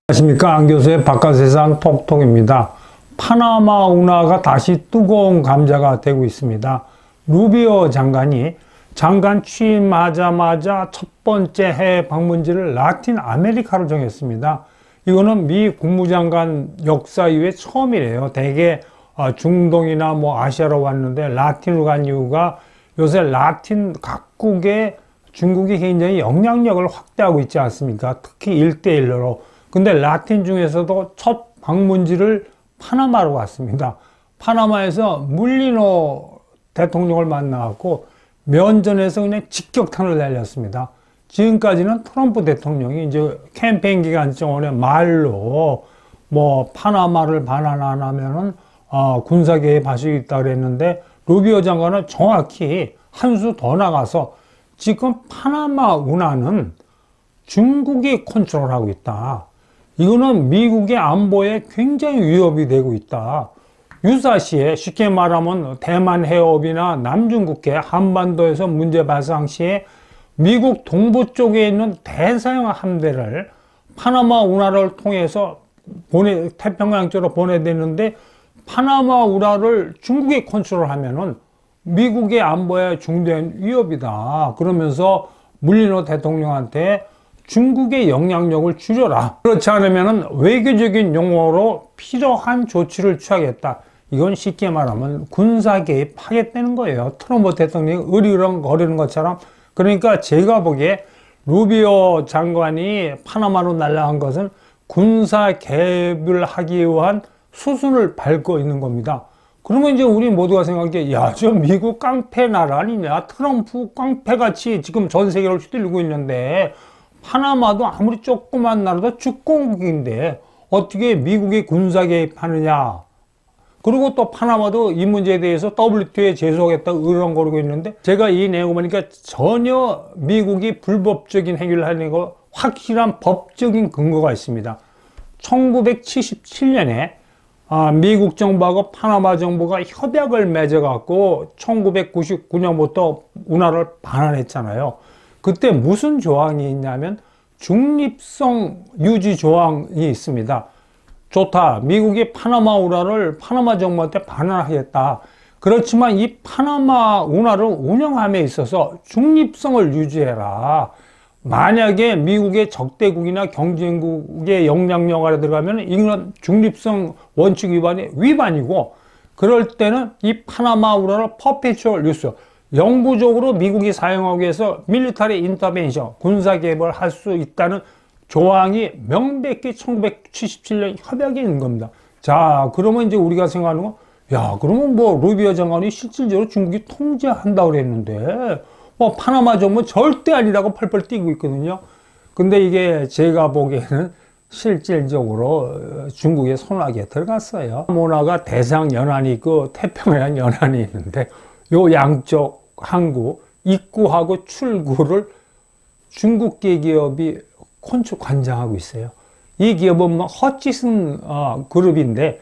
안녕하십니까. 안교수의 바깥세상 톡톡입니다. 파나마 운하가 다시 뜨거운 감자가 되고 있습니다. 루비오 장관이 장관 취임하자마자 첫 번째 해외 방문지를 라틴 아메리카로 정했습니다. 이거는 미 국무장관 역사 이후에 처음이래요. 대개 중동이나 아시아로 왔는데 라틴으로 간 이유가 요새 라틴 각국에 중국이 굉장히 영향력을 확대하고 있지 않습니까? 특히 1대1로. 근데 라틴 중에서도 첫 방문지를 파나마로 갔습니다. 파나마에서 물리노 대통령을 만나고 면전에서 그냥 직격탄을 날렸습니다. 지금까지는 트럼프 대통령이 이제 캠페인 기간 동안에 말로 파나마를 반환 안 하면은 군사 개입할 수 있다 그랬는데, 루비오 장관은 정확히 한 수 더 나가서 지금 파나마 운하는 중국이 컨트롤하고 있다. 이거는 미국의 안보에 굉장히 위협이 되고 있다. 유사시에 쉽게 말하면 대만 해협이나 남중국해 한반도에서 문제 발생 시에 미국 동부 쪽에 있는 대서양 함대를 파나마 운하를 통해서 태평양 쪽으로 보내되는데, 파나마 운하를 중국이 컨트롤하면은 미국의 안보에 중대한 위협이다. 그러면서 물리노 대통령한테 중국의 영향력을 줄여라. 그렇지 않으면 외교적인 용어로 필요한 조치를 취하겠다. 이건 쉽게 말하면 군사 개입하겠다는 거예요. 트럼프 대통령이 으리렁거리는 것처럼. 그러니까 제가 보기에 루비오 장관이 파나마로 날아간 것은 군사 개입을 하기 위한 수순을 밟고 있는 겁니다. 그러면 이제 우리 모두가 생각해, 저 미국 깡패 나라 아니냐? 트럼프 깡패같이 지금 전 세계를 휘둘리고 있는데, 파나마도 아무리 조그만 나라도 주권국인데 어떻게 미국이 군사 개입하느냐. 그리고 또 파나마도 이 문제에 대해서 WTO에 제소하겠다고 으렁거리고 있는데, 제가 이 내용을 보니까 전혀 미국이 불법적인 행위를 하는 거 확실한 법적인 근거가 있습니다. 1977년에 미국 정부하고 파나마 정부가 협약을 맺어갖고 1999년부터 운하를 반환했잖아요. 그때 무슨 조항이 있냐면 중립성 유지 조항이 있습니다. 좋다. 미국이 파나마 운하를 파나마 정부한테 반환하겠다. 그렇지만 이 파나마 운하를 운영함에 있어서 중립성을 유지해라. 만약에 미국의 적대국이나 경쟁국의 영향력 아래 들어가면 이건 중립성 원칙 위반이고, 그럴 때는 이 파나마 운하를 퍼페추얼 유스, 영구적으로 미국이 사용하기 위해서 밀리터리 인터벤션, 군사 개입을 할 수 있다는 조항이 명백히 1977년 협약에 있는 겁니다. 자, 그러면 이제 우리가 생각하는 건, 그러면 루비오 장관이 실질적으로 중국이 통제한다고 그랬는데, 파나마 정부는 절대 아니라고 펄펄 뛰고 있거든요. 근데 이게 제가 보기에는 실질적으로 중국의 손아귀에 들어갔어요. 파나마가 대서양 연안이 있고 태평양 연안이 있는데, 요 양쪽 항구 입구하고 출구를 중국계 기업이 관장하고 있어요. 이 기업은 허치슨 그룹인데,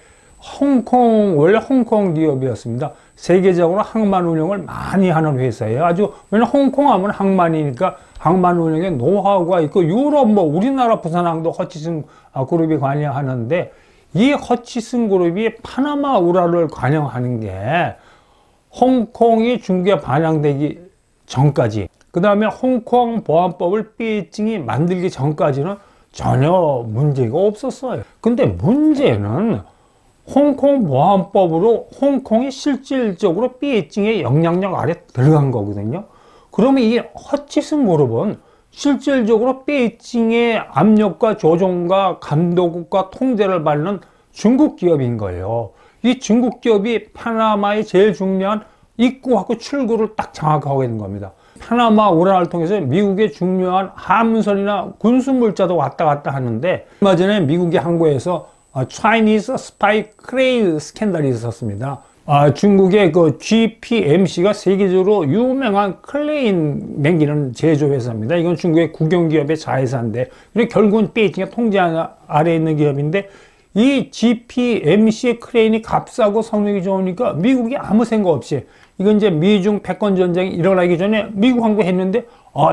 원래 홍콩 기업이었습니다. 세계적으로 항만 운영을 많이 하는 회사예요. 왜냐면 홍콩 하면 항만이니까 항만 운영에 노하우가 있고, 유럽 우리나라 부산항도 허치슨 그룹이 관여하는데, 이 허치슨 그룹이 파나마 운하를 관여하는 게 홍콩이 중국에 반영되기 전까지, 그 다음에 홍콩 보안법을 베이징이 만들기 전까지는 전혀 문제가 없었어요. 근데 문제는 홍콩 보안법으로 홍콩이 실질적으로 베이징의 영향력 아래 들어간 거거든요. 그러면 이 허치슨 그룹은 실질적으로 베이징의 압력과 조종과 감독과 통제를 받는 중국 기업인 거예요. 이 중국 기업이 파나마의 제일 중요한 입구하고 출구를 딱 장악하고 있는 겁니다. 파나마 운하를 통해서 미국의 중요한 함선이나 군수물자도 왔다 갔다 하는데, 얼마 전에 미국의 항구에서 Chinese Spy Crane 스캔들이 있었습니다. 중국의 GPMC가 세계적으로 유명한 클레인 맹기는 제조회사입니다. 이건 중국의 국영기업의 자회사인데, 결국은 베이징의 통제 아래에 있는 기업인데, 이 GPMC의 크레인이 값싸고 성능이 좋으니까 미국이 아무 생각 없이 이건 이제 미중 패권 전쟁이 일어나기 전에 미국하고 했는데,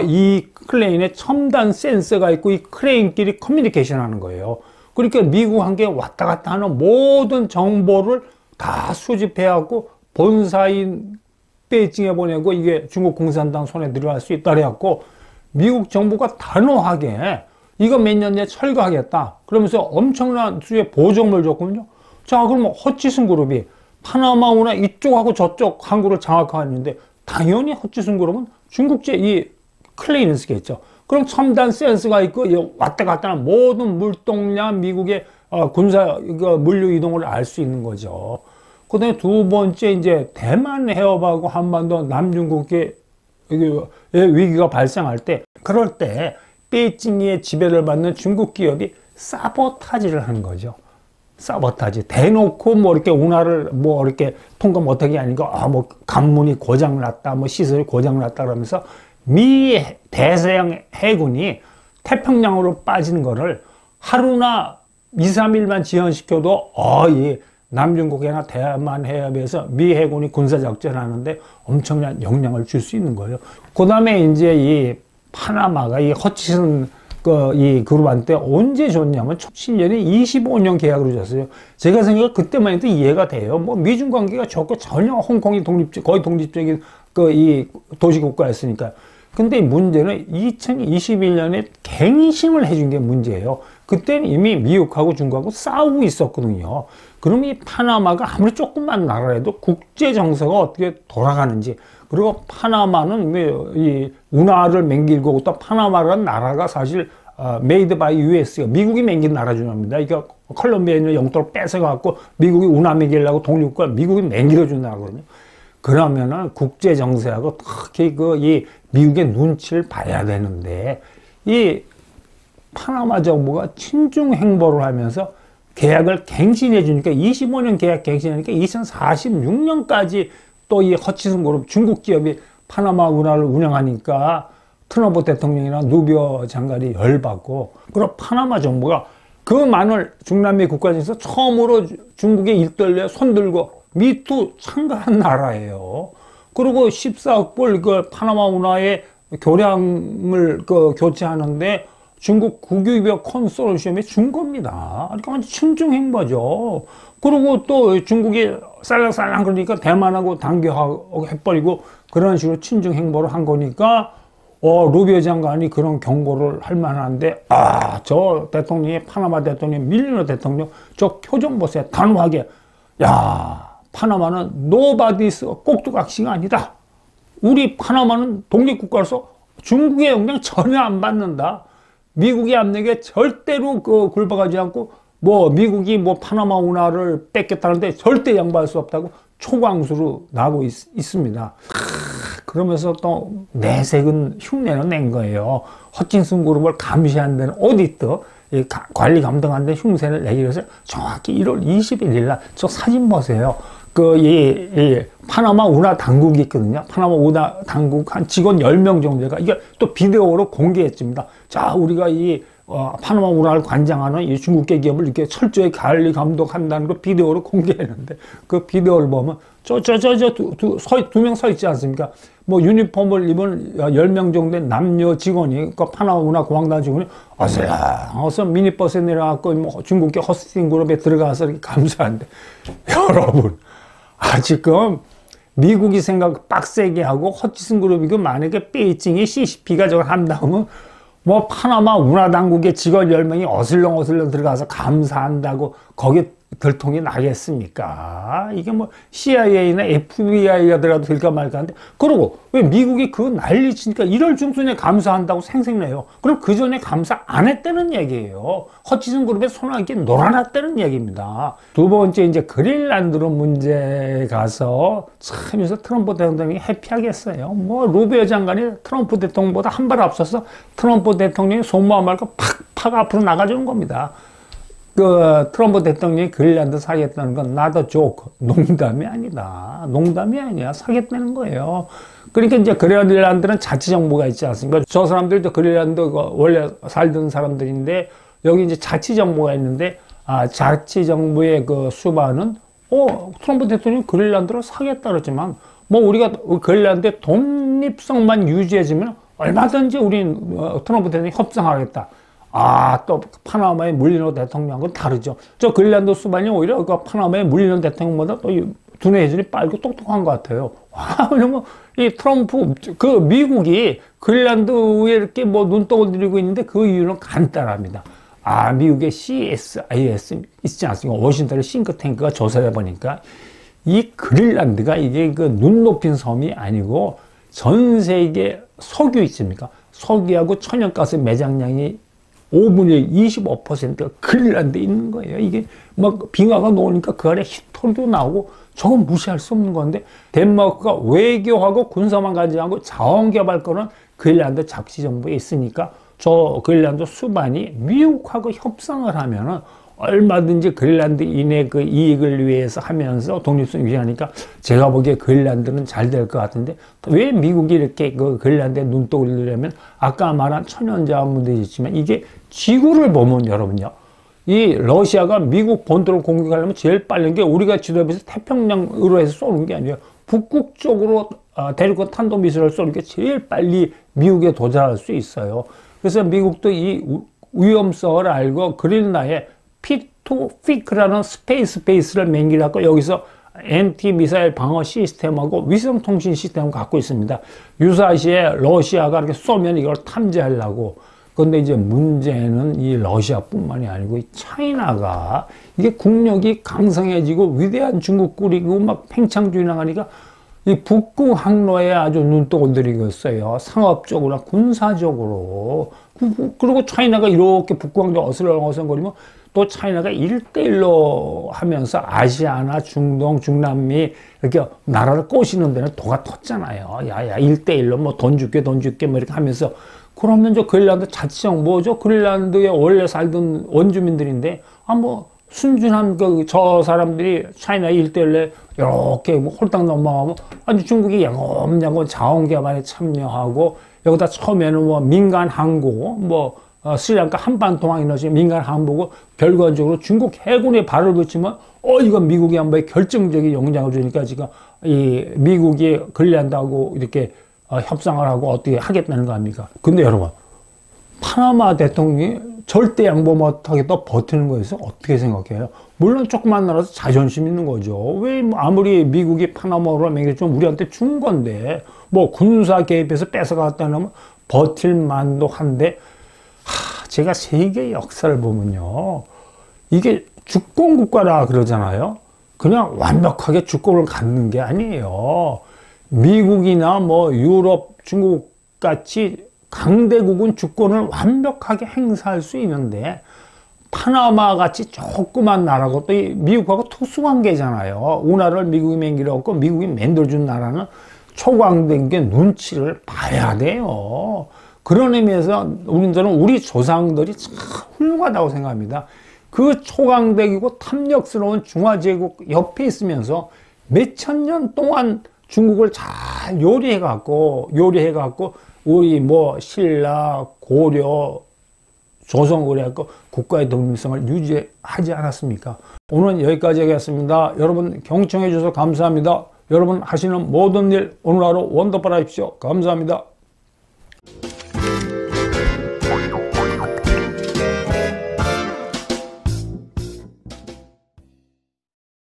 이 클레인에 첨단 센서가 있고 이 클레인끼리 커뮤니케이션 하는 거예요. 그러니까 미국 한 게 왔다 갔다 하는 모든 정보를 다 수집해갖고 본사인 베이징에 보내고 이게 중국 공산당 손에 들어갈 수 있다 그래갖고 미국 정부가 단호하게 이거 몇 년 내에 철거하겠다 그러면서 엄청난 수의 보조금을 줬거든요. 자, 그러면 허치슨 그룹이 파나마 운하 이쪽하고 저쪽 항구를 장악하는데 당연히 허치슨 그룹은 중국제 이 클레인을 쓰겠죠. 그럼 첨단 센서가 있고 왔다 갔다 하는 모든 물동량 미국의 군사 물류 이동을 알 수 있는 거죠. 그 다음에 두 번째 이제 대만 해협하고 한반도 남중국의 위기가 발생할 때 그럴 때 베이징의 지배를 받는 중국 기업이 사보타지를 하는 거죠. 사보타지. 대놓고 뭐 이렇게 운하를 뭐 이렇게 통과 못하게 하니까 뭐 관문이 고장났다, 뭐 시설이 고장났다 그러면서 미 대서양 해군이 태평양으로 빠지는 거를 하루나 2, 3일만 지연시켜도 이 남중국해나 대만 해협에서 미 해군이 군사작전하는데 엄청난 영향을 줄 수 있는 거예요. 그 다음에 이제 이 파나마가 이 허치슨 이 그룹한테 언제 줬냐면 17년에 25년 계약으로 줬어요. 제가 생각해 그때만 해도 이해가 돼요. 뭐 미중 관계가 좋고 전혀 홍콩이 거의 독립적인 이 도시국가였으니까. 근데 문제는 2021년에 갱신을 해준 게 문제예요. 그때는 이미 미국하고 중국하고 싸우고 있었거든요. 그럼 이 파나마가 아무리 조금만 나라라도 국제 정세가 어떻게 돌아가는지, 그리고 파나마는 이 운하를 맹기고 또 파나마라는 나라가 사실 메이드 바이 US가 미국이 맹긴 나라 중 하나입니다. 이게 콜롬비아에 있는 영토를 뺏어갖고 미국이 운하 맹기려고 독립국가 미국이 맹기려준 나라거든요. 그러면은 국제 정세하고 특히 이 미국의 눈치를 봐야 되는데 이 파나마 정부가 친중 행보를 하면서 계약을 갱신해 주니까 25년 계약 갱신하니까 2046년까지 또 이 허치슨 그룹 중국 기업이 파나마 운하를 운영하니까 트럼프 대통령이나 누비오 장관이 열받고, 그리고 파나마 정부가 그 많은 중남미 국가 중에서 처음으로 중국의 일들에 손들고 미투 참가한 나라예요. 그리고 14억 불 파나마 운하의 교량을 교체하는데 중국 국유기업 컨소르시엄이 준 겁니다. 그러니까 완전 친중 행보죠. 그리고 또 중국이 살랑살랑 그러니까 대만하고 단교하고 해버리고 그런 식으로 친중 행보를 한 거니까 루비오 장관이 그런 경고를 할 만한데 저 대통령이 파나마 대통령 밀리노 대통령 저 표정 보세요. 단호하게 파나마는 노바디스 꼭두각시가 아니다. 우리 파나마는 독립국가로서 중국의 영향 전혀 안 받는다. 미국의 압력에 절대로 굴복하지 않고 미국이 파나마 운하를 뺏겠다는데 절대 양보할 수 없다고 초광수로 나오고 있습니다. 그러면서 또 내색은 흉내는 낸 거예요. 허친슨 그룹을 감시한다는 오디터, 관리 감독한다는 흉내를 내기 위해서 정확히 1월 21일 날 저 사진 보세요. 파나마 운하 당국이 있거든요. 파나마 운하 당국 한 직원 10명 정도가 이게 또 비디오로 공개했습니다. 자, 우리가 파나마 운하를 관장하는 이 중국계 기업을 이렇게 철저히 관리 감독한다는 거 비디오로 공개했는데 그 비디오를 보면 두 명 서 있지 않습니까? 유니폼을 입은 10명 정도의 남녀 직원이 파나마 운하 공항단 직원이 어서 미니버스에 내려가고 중국계 허스팅 그룹에 들어가서 이렇게 감사한데 여러분 지금 미국이 생각 빡세게 하고 허치슨 그룹이 만약에 베이징이 CCP가 저걸 한다면 파나마 운하 당국의 직원 10명이 어슬렁어슬렁 들어가서 감사한다고 거기 들통이 나겠습니까? 이게 CIA나 FBI라도 될까 말까 하는데, 그러고 왜 미국이 그 난리 치니까 1월 중순에 감사한다고 생색내요. 그럼 그 전에 감사 안 했다는 얘기예요. 허치슨 그룹에 손아귀 놀아놨다는 얘기입니다. 두 번째 이제 그린란드로 문제 가서 참 요새 트럼프 대통령이 해피하겠어요. 루비오 장관이 트럼프 대통령보다 한 발 앞서서 트럼프 대통령이 속마음 말고 팍팍 앞으로 나가주는 겁니다. 트럼프 대통령이 그린란드 사겠다는 건 나도 조크, 농담이 아니다. 농담이 아니야. 사겠다는 거예요. 그러니까 이제 그린란드는 자치정부가 있지 않습니까? 저 사람들도 그린란드 원래 살던 사람들인데 여기 이제 자치정부가 있는데 자치정부의 수반은 트럼프 대통령이 그린란드를 사겠다 그랬지만 뭐 우리가 그린란드의 독립성만 유지해주면 얼마든지 우린 트럼프 대통령이 협상하겠다. 아, 또 파나마의 물리노 대통령하고는 다르죠. 저 그린란드 수반이 오히려 그 파나마의 물리노 대통령보다 또 두뇌 회전이 빠르고 똑똑한 것 같아요. 와, 그러면 이 트럼프, 그 미국이 그린란드에 이렇게 뭐 눈독을 들이고 있는데 그 이유는 간단합니다. 아, 미국의 CSIS 있지 않습니까? 워싱턴의 싱크탱크가 조사를 해보니까 이 그린란드가 이게 그 눈 높인 섬이 아니고 전 세계 석유 있습니까? 석유하고 천연가스 매장량이 5분의 25%가 그린란드에 있는 거예요. 이게 막 빙하가 녹으니까 그 안에 히토리도 나오고 저건 무시할 수 없는 건데 덴마크가 외교하고 군사만 가지 않고 자원개발권은 그린란드 자치정부에 있으니까 저 그린란드 수반이 미국하고 협상을 하면은 얼마든지 그린란드인의 그 이익을 위해서 하면서 독립성 유지하니까 제가 보기에 그린란드는 잘 될 것 같은데 왜 미국이 이렇게 그 그린란드에 눈독을 들이려면 아까 말한 천연자원도 있지만 이게 지구를 보면 여러분요. 이 러시아가 미국 본토를 공격하려면 제일 빠른 게 우리가 지도해서 태평양으로 해서 쏘는 게 아니에요. 북극 쪽으로 대륙간 탄도미사일을 쏘는 게 제일 빨리 미국에 도달할 수 있어요. 그래서 미국도 이 위험성을 알고 그린라에 P2F라는 스페이스 베이스를 맹기하고 여기서 NT 미사일 방어 시스템하고 위성통신 시스템을 갖고 있습니다. 유사시에 러시아가 이렇게 쏘면 이걸 탐지하려고. 그런데 이제 문제는 이 러시아뿐만이 아니고 이 차이나가 이게 국력이 강성해지고 위대한 중국 꾸리고 막 팽창주의 나가니까 이 북극 항로에 아주 눈독을 들이고 있어요. 상업적으로, 군사적으로. 그리고 차이나가 이렇게 북극 항로 어슬렁어슬렁거리면 또 차이나가 1대1로 하면서 아시아나 중동, 중남미 이렇게 나라를 꼬시는 데는 도가 텄잖아요. 야야 1대1로 뭐 돈 줄게 뭐 이렇게 하면서 그러면 저 그린란드 자치정부죠. 그린란드에 원래 살던 원주민들인데 뭐 순진한 저 사람들이 차이나 1대1에 이렇게 뭐 홀딱 넘어가면 아주 중국이 야금야금 자원개발에 참여하고 여기다 처음에는 뭐 민간 항구 스리랑카 한반도항 이너지 민간 항구고 결과적으로 중국 해군에 발을 붙이면 이건 미국이 한번 결정적인 영향을 주니까 지금 이 미국이 그린란드하고 이렇게 협상을 하고 어떻게 하겠다는 거 아닙니까? 근데 여러분 파나마 대통령이 절대 양보 못하겠다 버티는 거에서 어떻게 생각해요? 물론 조그만 나라서 자존심 있는 거죠. 왜 아무리 미국이 파나마로 맹기좀 우리한테 준 건데 뭐 군사 개입해서 뺏어갔다면 버틸 만도 한데 제가 세계 역사를 보면요. 이게 주권 국가라 그러잖아요. 그냥 완벽하게 주권을 갖는 게 아니에요. 미국이나 뭐 유럽, 중국 같이 강대국은 주권을 완벽하게 행사할 수 있는데 파나마 같이 조그만 나라고 또 미국하고 특수관계잖아요. 운하를 미국이 맹기려고 미국이 만들어준 나라는 초강된 게 눈치를 봐야 돼요. 그런 의미에서 우리 조상들이 참 훌륭하다고 생각합니다. 그 초강대이고 탐욕스러운 중화제국 옆에 있으면서 몇천 년 동안 중국을 잘 요리해갖고 우리 뭐 신라, 고려, 조선 그래갖고 국가의 독립성을 유지하지 않았습니까? 오늘 여기까지 하겠습니다. 여러분 경청해 주셔서 감사합니다. 여러분 하시는 모든 일 오늘 하루 원더풀 하십시오. 감사합니다.